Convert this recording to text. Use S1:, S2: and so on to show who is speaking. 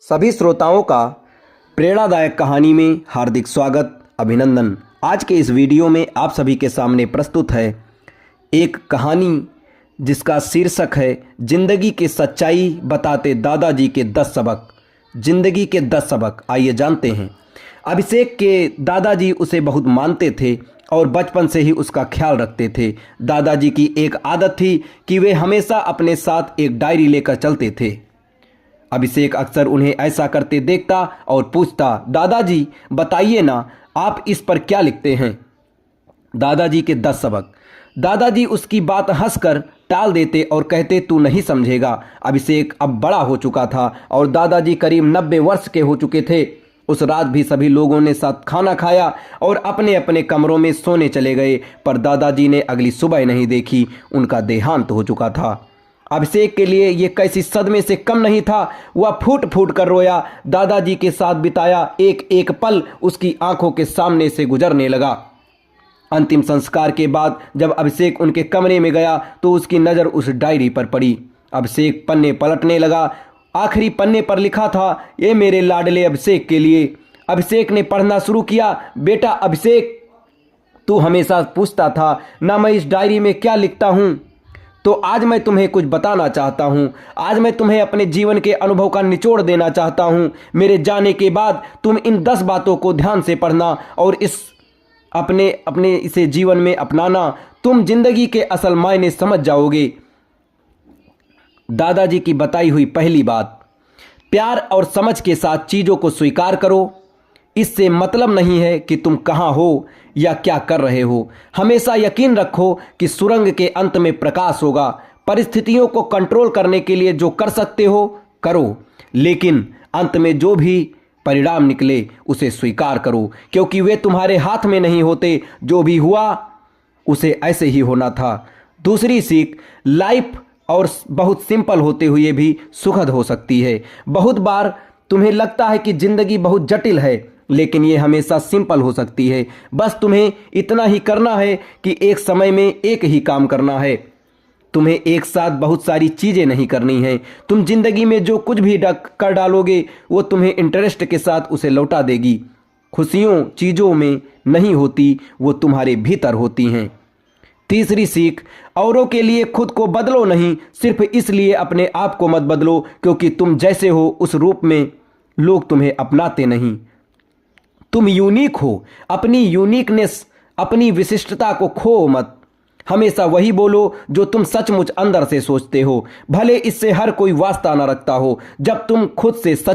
S1: सभी श्रोताओं का प्रेरणादायक कहानी में हार्दिक स्वागत, अभिनंदन। आज के इस वीडियो में आप सभी के सामने प्रस्तुत है एक कहानी जिसका शीर्षक है जिंदगी की सच्चाई बताते दादाजी के 10 सबक। जिंदगी के 10 सबक, आइए जानते हैं। अभिषेक के दादाजी उसे बहुत मानते थे और बचपन से ही उसका ख्याल रखते थे। दादाजी की एक आदत थी कि वे हमेशा अपने साथ एक डायरी लेकर चलते थे। अभिषेक अक्सर उन्हें ऐसा करते देखता और पूछता, दादाजी बताइए ना, आप इस पर क्या लिखते हैं? दादाजी के 10 सबक। दादाजी उसकी बात हंसकर टाल देते और कहते, तू नहीं समझेगा। अभिषेक अब बड़ा हो चुका था और दादाजी करीब 90 वर्ष के हो चुके थे। उस रात भी सभी लोगों ने साथ खाना खाया और अपने अपने कमरों में सोने चले गए, पर दादाजी ने अगली सुबह नहीं देखी। उनका देहांत हो चुका था। अभिषेक के लिए ये कैसी सदमे से कम नहीं था। वह फूट फूट कर रोया। दादाजी के साथ बिताया एक एक पल उसकी आंखों के सामने से गुजरने लगा। अंतिम संस्कार के बाद जब अभिषेक उनके कमरे में गया तो उसकी नज़र उस डायरी पर पड़ी। अभिषेक पन्ने पलटने लगा। आखिरी पन्ने पर लिखा था, ये मेरे लाडले अभिषेक के लिए। अभिषेक ने पढ़ना शुरू किया। बेटा अभिषेक, तू हमेशा पूछता था ना मैं इस डायरी में क्या लिखता हूँ, तो आज मैं तुम्हें कुछ बताना चाहता हूँ। आज मैं तुम्हें अपने जीवन के अनुभव का निचोड़ देना चाहता हूँ। मेरे जाने के बाद तुम इन 10 बातों को ध्यान से पढ़ना और इसे जीवन में अपनाना। तुम जिंदगी के असल मायने समझ जाओगे। दादाजी की बताई हुई पहली बात, प्यार और समझ के साथ चीज़ों को स्वीकार करो। इससे मतलब नहीं है कि तुम कहाँ हो या क्या कर रहे हो। हमेशा यकीन रखो कि सुरंग के अंत में प्रकाश होगा। परिस्थितियों को कंट्रोल करने के लिए जो कर सकते हो करो, लेकिन अंत में जो भी परिणाम निकले उसे स्वीकार करो, क्योंकि वे तुम्हारे हाथ में नहीं होते। जो भी हुआ उसे ऐसे ही होना था। दूसरी सीख, लाइफ और बहुत सिंपल होते हुए भी सुखद हो सकती है। बहुत बार तुम्हें लगता है कि ज़िंदगी बहुत जटिल है, लेकिन ये हमेशा सिंपल हो सकती है। बस तुम्हें इतना ही करना है कि एक समय में एक ही काम करना है। तुम्हें एक साथ बहुत सारी चीज़ें नहीं करनी हैं। तुम जिंदगी में जो कुछ भी कर डालोगे वो तुम्हें इंटरेस्ट के साथ उसे लौटा देगी। खुशियों चीज़ों में नहीं होती, वो तुम्हारे भीतर होती हैं। तीसरी सीख, औरों के लिए खुद को बदलो नहीं, सिर्फ इसलिए अपने आप को मत बदलो क्योंकि तुम जैसे हो उस रूप में लोग तुम्हें अपनाते नहीं। तुम यूनिक हो। अपनी यूनिकनेस, अपनी विशिष्टता को खो मत। हमेशा वही बोलो जो तुम सचमुच अंदर से सोचते हो, भले इससे हर कोई वास्ता न रखता हो। जब तुम खुद से सच